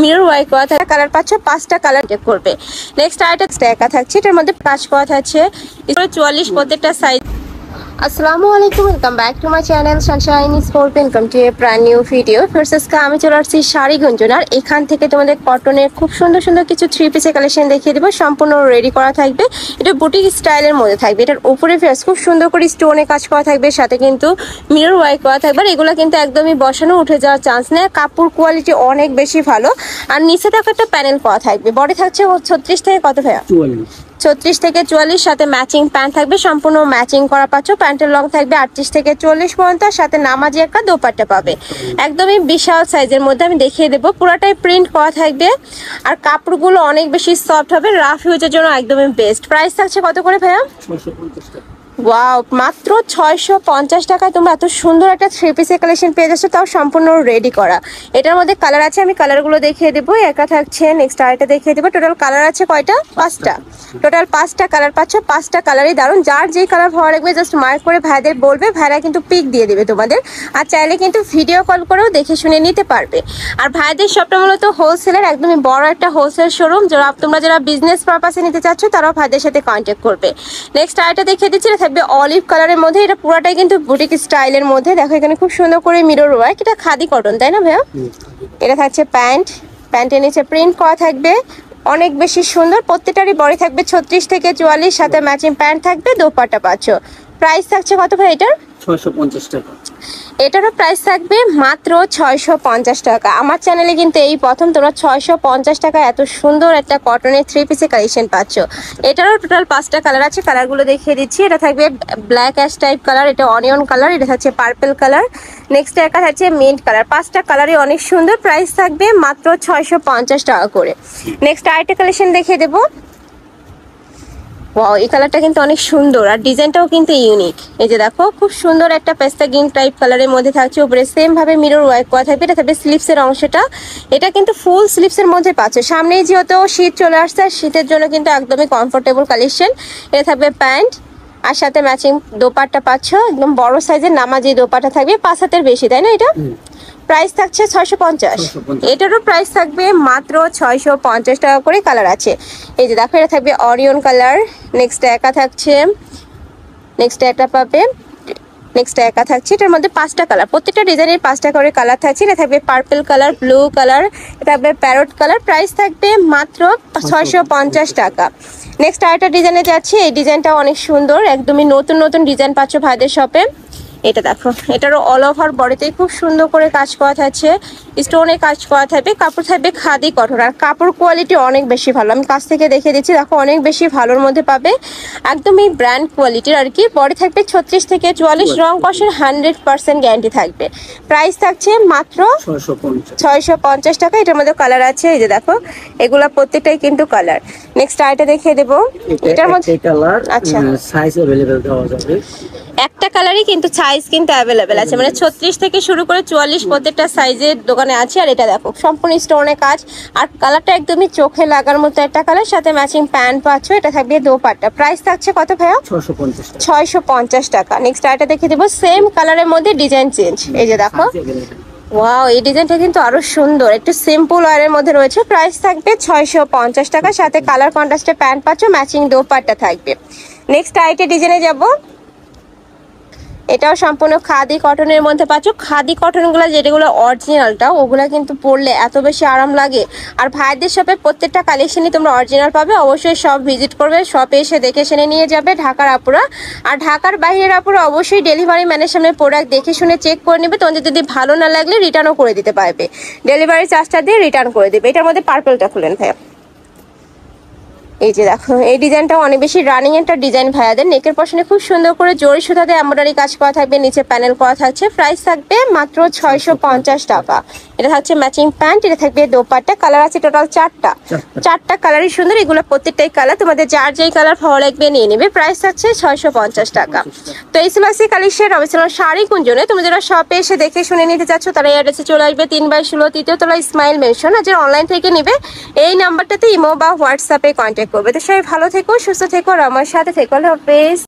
Mirror work করা থাকবে, colour পাচ্ছ 5টা কালার করবে। নেক্সট আরেকটা একা থাকছে, এটার মধ্যে কাজ করা থাকছে 44 প্রত্যেকটা সাইজ। আসসালামু আলাইকুম, welcome back to my channel Sunshine sport. Welcome to A brand new video. First আমি চলে আসছি শাড়িগঞ্জন, আর এখান থেকে তোমাদের কটনের খুব সুন্দর সুন্দর কিছু 3 পিসের কালেকশন দেখিয়ে দেবো। সম্পূর্ণ রেডি করা থাকবে, এটা বুটিক স্টাইলের মধ্যে থাকবে। এটার উপরে ফেস খুব সুন্দর করে স্টোনে কাজ করা থাকবে, সাথে কিন্তু মিরর ওয়ার্ক করা থাকবে। আর এগুলো কিন্তু একদমই বসানো উঠে যাওয়ার চান্স নেই, কাপড় কোয়ালিটি অনেক বেশি ভালো। আর নিচে দেখো একটা প্যানেল করা থাকবে। বডি থাকছে 36 থেকে কত ভাইয়া? 36 থেকে 44, সাথে ম্যাচিং প্যান্ট থাকবে, সম্পূর্ণ ম্যাচিং করা পাচ্ছ। প্যান্টের লং থাকবে 38 থেকে 40 পর্যন্ত, সাথে নামাজি একটা দোপাট্টা পাবে। একদমই বিশাল সাইজের মধ্যে আমি দেখিয়ে দেবো। পুরোটাই প্রিন্ট করা থাকবে, আর কাপড়গুলো অনেক বেশি সফট হবে, রাফ ইউজের জন্য একদমই বেস্ট। প্রাইস থাকছে কত করে ভাইয়া? 650 টাকা। ওয়াও, মাত্র 650 টাকায় তোমরা এত সুন্দর একটা 3 পিসের কালেকশন পেয়ে যাচ্ছ, তাও সম্পূর্ণ রেডি করা। এটার মধ্যে কালার আছে, আমি কালারগুলো দেখিয়ে দেবো। একা থাকছে, নেক্সট আরেকটা দেখিয়ে দেবো। টোটাল কালার আছে কয়টা? 5টা। টোটাল 5টা কালার পাচ্ছ, 5টা কালারই দারুণ। যার যেই কালার ভালো লাগবে জাস্ট মার্ক করে ভাইদের বলবে, ভাইরা কিন্তু পিক দিয়ে দেবে তোমাদের। আর চাইলে কিন্তু ভিডিও কল করেও দেখে শুনে নিতে পারবে। আর ভাইদের শপটা মূলত হোলসেলের, একদমই বড় একটা হোলসেল শোরুম। তোমরা যারা বিজনেস পারপাসে নিতে চাচ্ছ তারাও ভাইদের সাথে কন্ট্যাক্ট করবে। নেক্সট আরেকটা দেখিয়ে দিচ্ছি, থাকবে অলিভ কালারের মধ্যে। এটা পুরাটাই কিন্তু বুটিক স্টাইলের মধ্যে। দেখো এখানে খুব সুন্দর করে মিরর ওয়ার্ক, এটা খাদি কটন, তাই না ভাইয়া? এটা থাকছে প্যান্ট, প্যান্টের নিচে প্রিন্ট করা থাকবে, অনেক বেশি সুন্দর। প্রত্যেকটারই বডি থাকবে 36 থেকে 44, সাথে ম্যাচিং প্যান্ট থাকবে, দোপাট্টা পাচ্ছ। প্রাইস থাকছে কত ভাই এটার? 650 টাকা। এটারও প্রাইস থাকবে মাত্র 650 টাকা। আমার চ্যানেলে কিন্তু এই প্রথম তোমরা 650 টাকা এত সুন্দর একটা কটনের 3 পিসের কালেকশন পাচ্ছ। এটারও টোটাল 5টা কালার আছে, কালারগুলো দেখিয়ে দিচ্ছি। এটা থাকবে ব্ল্যাক অ্যাশ টাইপ কালার, এটা অনিয়ন কালার, এটা থাকছে পার্পল কালার, নেক্সট একটা থাকছে মিন্ট কালার। 5টা কালারই অনেক সুন্দর। প্রাইস থাকবে মাত্র 650 টাকা করে। নেক্সট আরেকটা কালেকশন দেখিয়ে দেবো। ওয়াও, এই কালারটা কিন্তু অনেক সুন্দর, আর ডিজাইনটাও কিন্তু ইউনিক। এই যে দেখো, খুব সুন্দর একটা পেস্তা গ্রিন টাইপ কালারের মধ্যে থাকছে। উপরে সেম ভাবে মিরর ওয়ার্ক করা থাকবে। এটা থাকবে স্লিভসের অংশটা, এটা কিন্তু ফুল স্লিভসের মধ্যে পাচ্ছ। সামনেই যেহেতু শীত চলে আসছে, আর শীতের জন্য কিন্তু একদমই কমফোর্টেবল কালেকশন। এটা থাকবে প্যান্ট, আর সাথে ম্যাচিং দোপাট্টা পাচ্ছ। একদম বড় সাইজের নামাজি দোপাট্টা থাকবে, 5 হাতের বেশি, তাই না? এটা প্রাইস থাকছে 650। এটারও প্রাইস থাকবে মাত্র 650 টাকা করে। কালার আছে, এই যে দেখো, এটা থাকবে অরিয়ন কালার। নেক্সট একা থাকছে, নেক্সট একটা পাবে, নেক্সট একা থাকছে। এটার মধ্যে 5টা কালার, প্রত্যেকটা ডিজাইনের 5টা করে কালার থাকছে। এটা থাকবে পার্পল কালার, ব্লু কালার, এটা থাকবে প্যারট কালার। প্রাইস থাকবে মাত্র 650 টাকা। নেক্সট আরেকটা ডিজাইনে যাচ্ছে, এই ডিজাইনটা অনেক সুন্দর, একদমই নতুন নতুন ডিজাইন পাচ্ছ ভাইদের শপে। এটা দেখো, এটারও অল ওভার বডিতে খুব সুন্দর করে কাজ করা থাকছে, স্টোনে কাজ করা থাকবে। কাপড় থাকবে খাদি কটন, আর কাপড় কোয়ালিটি অনেক বেশি ভালো। আমি কাছ থেকে দেখে দিচ্ছি, দেখো অনেক বেশি ভালোর মধ্যে পাবে, একদমই ব্র্যান্ড কোয়ালিটির আর কি। বডি থাকবে 36 থেকে 44, রং কষের 100% গ্যারান্টি থাকবে। প্রাইস থাকছে মাত্র 650 টাকা। এটার মধ্যে কালার আছে, এই যে দেখো, এগুলা প্রত্যেকটাই কিন্তু কালার। নেক্সট আইটা দেখিয়ে দেবো। এটার মধ্যে আচ্ছা, সাইজ अवेलेबल দেওয়া যাবে। একটা কালারই কিন্তু সাইজ কিন্তু অ্যাভেলেবেল আছে, মানে 36 থেকে শুরু করে 44 প্রত্যেকটা সাইজের দোকানে আছে। আর এটা দেখো, সম্পূর্ণ স্টোনে কাজ, আর কালারটা একদমই চোখে লাগার মতো একটা কালার, সাথে ম্যাচিং প্যান্ট পাচ্ছ। এটা থাকবে দোপাট্টা। প্রাইস থাকছে কত ভাইয়া? 650 টাকা। নেক্সট আইটা দেখিয়ে দেবো, সেম কালারের মধ্যে ডিজাইন চেঞ্জ। এই যে দেখো, ওয়াও, এই ডিজাইনটা কিন্তু আরো সুন্দর, একটু সিম্পল ওয়ারের মধ্যে রয়েছে। প্রাইস থাকবে 650 টাকা, সাথে কালার কন্ট্রাস্টে প্যান্ট পাচ্ছ, ম্যাচিং দোপাট্টা থাকবে। নেক্সট আইটে ডিজাইনে যাব, এটাও সম্পূর্ণ খাদি কটনের মধ্যে পাচ্ছ। খাদি কটনগুলো যেগুলো অরিজিনালটা, ওগুলা কিন্তু পরলে এত বেশি আরাম লাগে। আর ভাইদের শপে প্রত্যেকটা কালেকশনই তোমরা অরিজিনাল পাবে। অবশ্যই সব ভিজিট করবে, শপে এসে দেখে শুনে নিয়ে যাবে ঢাকার আপুরা। আর ঢাকার বাইরের আপুরা অবশ্যই ডেলিভারি ম্যানের সামনে প্রোডাক্ট দেখে শুনে চেক করে নেবে। তোমাদের যদি ভালো না লাগলে রিটার্নও করে দিতে পারবে, ডেলিভারি চার্জটা দিয়ে রিটার্ন করে দেবে। এটার মধ্যে পার্পলটা খুলেন ভাইয়া। এই যে দেখো, এই ডিজাইনটাও অনেক বেশি রানিং একটা ডিজাইন ভাইয়াদের। নেকের পশনে খুব সুন্দর করে জরি সুতাতে এমব্রয়ডারি কাজ করা থাকবে, নিচে প্যানেল করা থাকছে। প্রাইস থাকবে মাত্র 650 টাকা। এটা থাকছে ম্যাচিং প্যান্ট, এটা থাকবে দোপাট্টা। কালার আছে টোটাল 4টা কালারই সুন্দর। এগুলো প্রত্যেকটাই কালার, তোমাদের যার যেই কালার ভালো লাগবে নিয়ে নেবে। প্রাইস থাকছে 650 টাকা। তো এই ছিল আজকে কালেকশন অবশ্যই শাড়িগঞ্জনে। তুমি যারা শপে এসে দেখে শুনে নিতে চাচ্ছ তারা এই অ্যাড্রেসে চলে আসবে, 3/16 তৃতীয় তলা স্মাইল মেনশন। আর যারা অনলাইন থেকে নেবে এই নাম্বারটাতে ইমো বা হোয়াটসঅ্যাপে কন্ট্যাক্ট করবে। তো সবাই ভালো থেকো, সুস্থ থেকো, আর আমার সাথে থেকো। আল্লাহ হাফেজ।